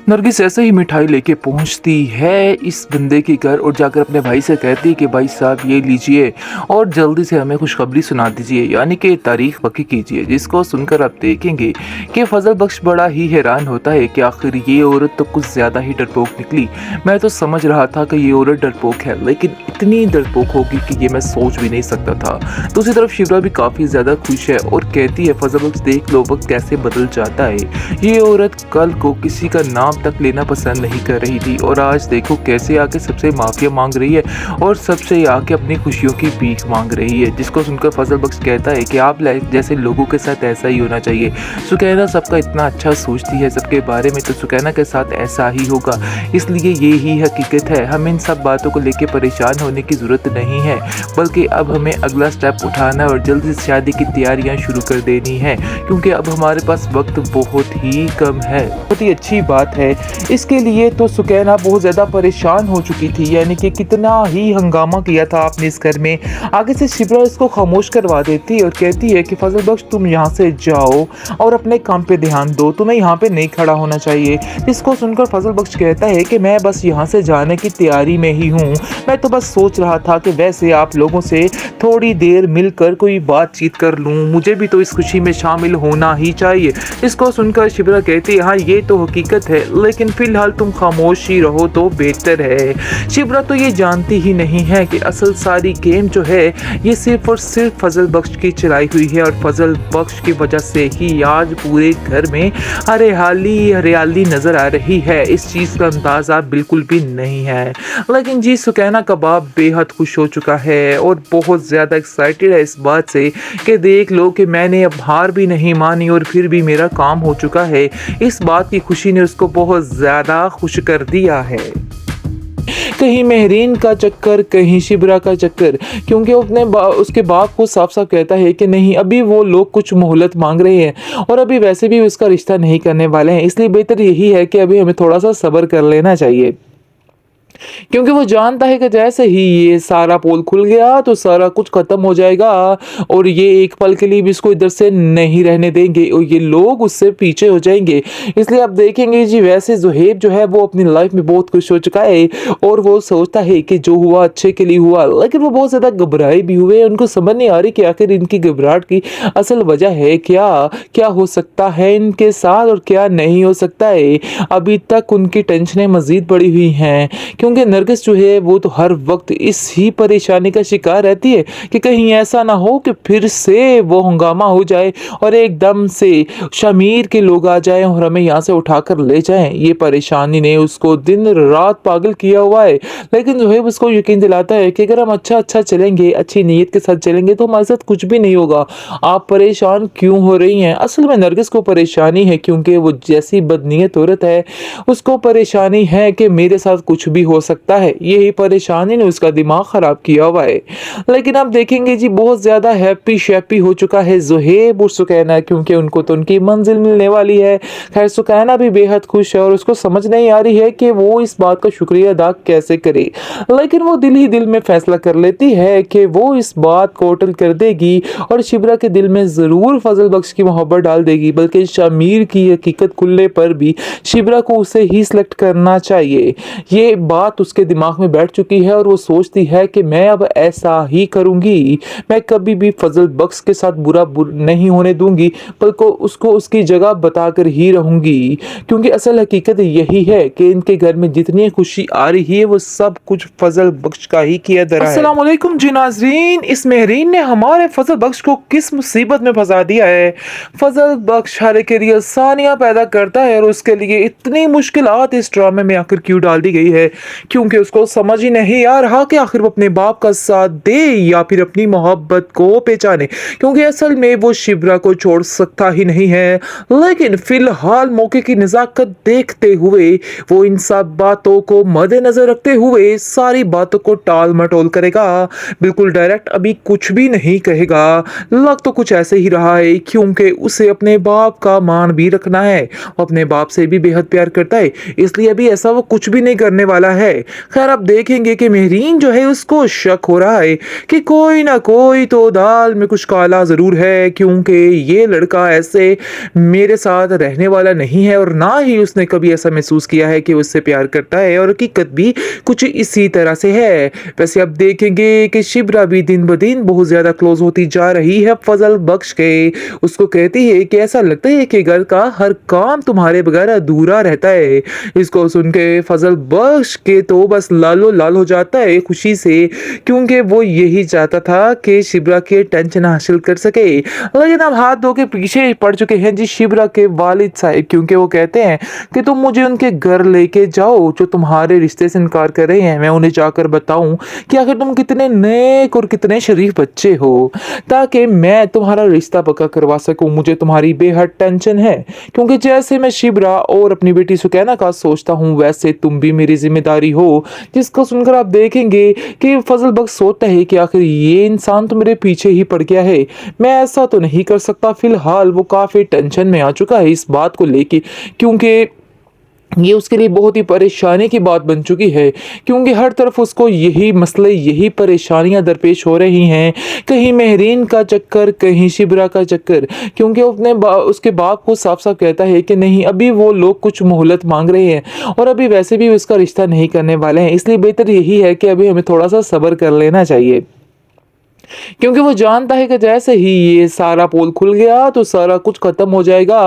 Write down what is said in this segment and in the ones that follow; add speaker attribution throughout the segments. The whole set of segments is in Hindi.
Speaker 1: नरगिस ऐसे ही मिठाई लेके पहुंचती है इस बंदे के घर और जाकर अपने भाई से कहती है कि भाई साहब ये लीजिए और जल्दी से हमें खुशखबरी सुना दीजिए, यानी कि तारीख पक्की कीजिए। जिसको सुनकर आप देखेंगे कि फजल बख्श बड़ा ही हैरान होता है कि आखिर ये औरत तो कुछ ज़्यादा ही डरपोक निकली। मैं तो समझ रहा था कि ये औरत डरपोक है, लेकिन इतनी डरपोक होगी कि ये मैं सोच भी नहीं सकता था। दूसरी तरफ शिवरा भी काफ़ी ज़्यादा खुश है और कहती है फजल बख्श देख लो वक्त कैसे बदल जाता है। ये औरत कल को किसी का नाम तक लेना पसंद नहीं कर रही थी और आज देखो कैसे आके सबसे माफिया मांग रही है और सबसे आके अपनी खुशियों की भीख मांग रही है। जिसको सुनकर फजल बख्श कहता है कि आप जैसे लोगों के साथ ऐसा ही होना चाहिए। सुकैना सबका इतना अच्छा सोचती है सबके बारे में, तो सुकैना के साथ ऐसा ही होगा। इसलिए ये ही हकीकत है। हमें इन सब बातों को लेकर परेशान होने की ज़रूरत नहीं है, बल्कि अब हमें अगला स्टेप उठाना और जल्दी से शादी की तैयारियां शुरू कर देनी है, क्योंकि अब हमारे पास वक्त बहुत ही कम है। बहुत ही अच्छी बात है। इसके लिए तो सुकैना बहुत ज़्यादा परेशान हो चुकी थी, यानी कि कितना ही हंगामा किया था आपने इस घर में। आगे से शिबरा इसको खामोश करवा देती और कहती है कि फजल बख्श तुम यहाँ से जाओ और अपने काम पे ध्यान दो, तुम्हें यहाँ पे नहीं खड़ा होना चाहिए। इसको सुनकर फजल बख्श कहता है कि मैं बस यहाँ से जाने की तैयारी में ही हूँ, मैं तो बस सोच रहा था कि वैसे आप लोगों से थोड़ी देर मिलकर कोई बातचीत कर लूँ, मुझे भी तो इस खुशी में शामिल होना ही चाहिए। इसको सुनकर शिबरा कहती है हाँ ये तो हकीकत है, लेकिन फिलहाल तुम खामोश ही रहो तो बेहतर है। शिबरा तो ये जानती ही नहीं है कि असल सारी गेम जो है ये सिर्फ और सिर्फ फजल बख्श की चलाई हुई है और फजल बख्श की वजह से ही आज पूरे घर में हरियाली हरियाली नजर आ रही है। इस चीज़ का अंदाज़ा बिल्कुल भी नहीं है। लेकिन जी सुकैना का बाप बेहद खुश हो चुका है और बहुत ज़्यादा एक्साइटेड है इस बात से कि देख लो कि मैंने अब हार भी नहीं मानी और फिर भी मेरा काम हो चुका है। इस बात की खुशी ने उसको बहुत ज़्यादा खुश कर दिया है। कहीं मेहरीन का चक्कर, कहीं शिबरा का चक्कर, क्योंकि उसके बाप को साफ साफ कहता है कि नहीं अभी वो लोग कुछ मोहलत मांग रहे हैं और अभी वैसे भी उसका रिश्ता नहीं करने वाले हैं, इसलिए बेहतर यही है कि अभी हमें थोड़ा सा सब्र कर लेना चाहिए। क्योंकि वो जानता है कि जैसे ही ये सारा पोल खुल गया तो सारा कुछ खत्म हो जाएगा और ये एक पल के लिए भी इसको इधर से नहीं रहने देंगे और ये लोग उससे पीछे हो जाएंगे। इसलिए आप देखेंगे जी वैसे ज़ुहैब जो है वो अपनी लाइफ में बहुत खुश हो चुका है और वो सोचता है कि जो हुआ अच्छे के लिए हुआ, लेकिन वो बहुत ज़्यादा घबराए भी हुए। उनको समझ नहीं आ रही कि आखिर इनकी घबराहट की असल वजह है क्या, क्या हो सकता है इनके साथ और क्या नहीं हो सकता है। अभी तक उनकी टेंशनें मज़ीद बढ़ी हुई हैं, क्योंकि नरगिस जो है वो तो हर वक्त इस ही परेशानी का शिकार रहती है कि कहीं ऐसा ना हो कि फिर से वो हंगामा हो जाए और एकदम से शमीर के लोग आ जाएं और हमें यहाँ से उठाकर ले जाएं। ये परेशानी ने उसको दिन रात पागल किया हुआ है, लेकिन जो है उसको यकीन दिलाता है कि अगर हम अच्छा चलेंगे, अच्छी नीयत के साथ चलेंगे तो हमारे साथ कुछ भी नहीं होगा। आप परेशान क्यों हो रही हैं? असल में नरगिस को परेशानी है क्योंकि वो जैसी बदनीयत औरत है उसको परेशानी है कि मेरे साथ कुछ भी हो सकता है। यही परेशानी ने उसका दिमाग खराब किया हुआ है। लेकिन आप देखेंगे जी बहुत ज्यादा हैप्पी शैप्पी हो चुका है ज़ुहैब और सुकैना, क्योंकि उनको तो उनकी मंजिल मिलने वाली है। खैर सुकैना भी बेहद खुश है और उसको समझ नहीं आ रही है कि वो इस बात का शुक्रिया अदा कैसे करे, लेकिन वो दिल ही दिल में फैसला कर लेती है कि वो इस बात को होटल कर देगी और शिबरा के दिल में जरूर फजल बख्श की मोहब्बत डाल देगी, बल्कि शमीर की हकीकत खुलने पर भी शिबरा को उसे ही सिलेक्ट करना चाहिए। ये बात उसके दिमाग में बैठ चुकी है और वो सोचती है कि मैं अब ऐसा ही करूंगी, मैं कभी भी फजल बख्श के साथ बुरा नहीं होने दूंगी, बल्कि उसको उसकी जगह बताकर ही रहूंगी, क्योंकि असल हकीकत यही है कि इनके घर में जितनी खुशी आ रही है वो सब कुछ फजल बख्श का ही किया धरा है। अस्सलाम वालेकुम जी नाज़रीन, इस मेहरीन ने हमारे फजल बख्श को किस मुसीबत में फंसा दिया है। फजल बख्श हर के लिए आसानियां पैदा करता है और उसके लिए इतनी मुश्किलात इस ड्रामे में आखिर क्यों डाल दी गई है, क्योंकि उसको समझ ही नहीं आ रहा कि आखिर वो अपने बाप का साथ दे या फिर अपनी मोहब्बत को पहचाने, क्योंकि असल में वो शिबरा को छोड़ सकता ही नहीं है। लेकिन फिलहाल मौके की नज़ाकत देखते हुए वो इन सब बातों को मद्देनजर रखते हुए सारी बातों को टाल मटोल करेगा, बिल्कुल डायरेक्ट अभी कुछ भी नहीं कहेगा। लग तो कुछ ऐसे ही रहा है क्योंकि उसे अपने बाप का मान भी रखना है, अपने बाप से भी बेहद प्यार करता है, इसलिए अभी ऐसा वो कुछ भी नहीं करने वाला है। खैर आप देखेंगे कि मेहरीन जो है उसको शक हो रहा है कि कोई ना कोई तो दाल में कुछ काला ज़रूर है, क्योंकि ये लड़का ऐसे मेरे साथ रहने वाला नहीं है और ना ही उसने कभी ऐसा महसूस किया है कि उससे प्यार करता है, और हकीकत भी कुछ इसी तरह से है। वैसे आप देखेंगे कि शिब्रा भी दिन ब दिन बहुत ज़्यादा क्लोज होती जा रही है फजल बख्श के। उसको कहती है कि ऐसा लगता है कि घर का हर काम तुम्हारे बगैर अधूरा रहता है। इसको सुन के फजल बख्श के तो बस लालो लाल हो जाता है खुशी से, क्योंकि वो यही चाहता था कि शिब्रा के टेंशन हासिल कर सके। लेकिन अब हाथ धो के पीछे पड़ चुके हैं जी शिब्रा के वालिद साहब, क्योंकि वो कहते हैं कि तुम मुझे उनके घर लेके जाओ जो तुम्हारे रिश्ते से इनकार कर रहे हैं। मैं उन्हें जाकर बताऊं कि आखिर तुम कितने नेक और कितने शरीफ बच्चे हो, ताकि मैं तुम्हारा रिश्ता पक्का करवा सकूं। मुझे तुम्हारी बेहद टेंशन है, क्योंकि जैसे मैं शिब्रा और अपनी बेटी सुकैना का सोचता हूं वैसे तुम भी मेरी जिम्मेदारी हो। जिसको सुनकर आप देखेंगे कि फजल बख्श सोचता है कि आखिर ये इंसान तो मेरे पीछे ही पड़ गया है, मैं ऐसा तो नहीं कर सकता। फिलहाल वो काफ़ी टेंशन में आ चुका है इस बात को लेके, क्योंकि ये उसके लिए बहुत ही परेशानी की बात बन चुकी है, क्योंकि हर तरफ उसको यही मसले यही परेशानियां दरपेश हो रही हैं। कहीं मेहरीन का चक्कर, कहीं शिब्रा का चक्कर, क्योंकि वो अपने उसके बाप को साफ साफ कहता है कि नहीं, अभी वो लोग कुछ मोहलत मांग रहे हैं और अभी वैसे भी उसका रिश्ता नहीं करने वाले हैं, इसलिए बेहतर यही है कि अभी हमें थोड़ा सा सब्र कर लेना चाहिए। क्योंकि वो जानता है कि जैसे ही ये सारा पोल खुल गया तो सारा कुछ खत्म हो जाएगा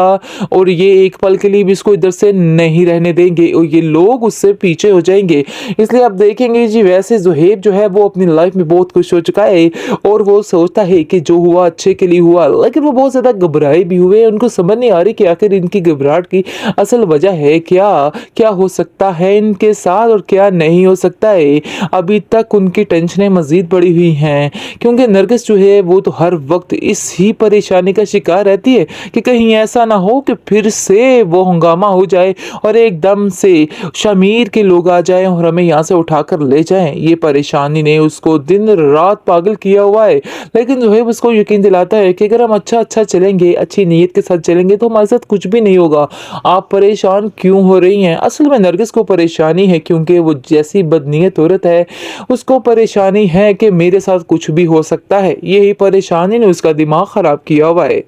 Speaker 1: और ये एक पल के लिए भी इसको इधर से नहीं रहने देंगे और ये लोग उससे पीछे हो जाएंगे। इसलिए आप देखेंगे जी, वैसे ज़ुहैब जो है वो अपनी लाइफ में बहुत खुश हो चुका है और वो सोचता है कि जो हुआ अच्छे के लिए हुआ, लेकिन वो बहुत ज़्यादा घबराए भी हुए। उनको समझ नहीं आ रही कि आखिर इनकी घबराहट की असल वजह है क्या, क्या हो सकता है इनके साथ और क्या नहीं हो सकता है। अभी तक उनकी टेंशनें मज़ीद बढ़ी हुई हैं, क्योंकि नरगिस जो है वो तो हर वक्त इस ही परेशानी का शिकार रहती है कि कहीं ऐसा ना हो कि फिर से वो हंगामा हो जाए और एकदम से शमीर के लोग आ जाएं और हमें यहाँ से उठाकर ले जाएं। ये परेशानी ने उसको दिन रात पागल किया हुआ है, लेकिन जो है उसको यकीन दिलाता है कि अगर हम अच्छा चलेंगे, अच्छी नीयत के साथ चलेंगे तो हमारे साथ कुछ भी नहीं होगा। आप परेशान क्यों हो रही हैं? असल में नरगिस को परेशानी है क्योंकि वो जैसी बदनीयत औरत है, उसको परेशानी है कि मेरे साथ कुछ भी हो सकता है। यही परेशानी ने उसका दिमाग खराब किया हुआ है।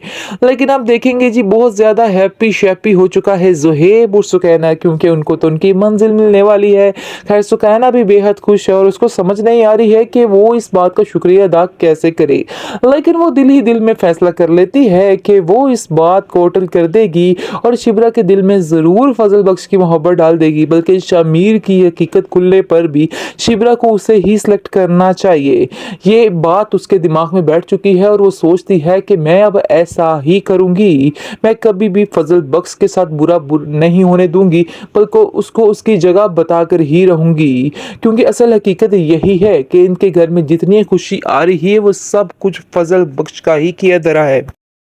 Speaker 1: लेकिन आप देखेंगे जी, बहुत ज्यादा हैप्पी शैप्पी हो चुका है ज़ुहैब और सुकैना, क्योंकि उनको तो उनकी मंजिल मिलने वाली है। खैर सुकैना भी बेहद खुश है और उसको समझ नहीं आ रही है कि वो इस बात का शुक्रिया अदा कैसे करे, लेकिन वो दिल ही दिल में फैसला कर लेती है कि वो इस बात को होटल कर देगी और शिब्रा के दिल में जरूर फजल बख्श की मोहब्बत डाल देगी, बल्कि शमीर की हकीकत खुलने पर भी शिब्रा को उसे ही सिलेक्ट करना चाहिए। ये बात उसके दिमाग में बैठ चुकी है और वो सोचती है कि मैं अब ऐसा ही करूंगी, मैं कभी भी फजल बख्श के साथ बुरा नहीं होने दूंगी, बल्कि उसको उसकी जगह बताकर ही रहूंगी। क्योंकि असल हकीकत यही है कि इनके घर में जितनी खुशी आ रही है वो सब कुछ फजल बख्श का ही किया धरा है।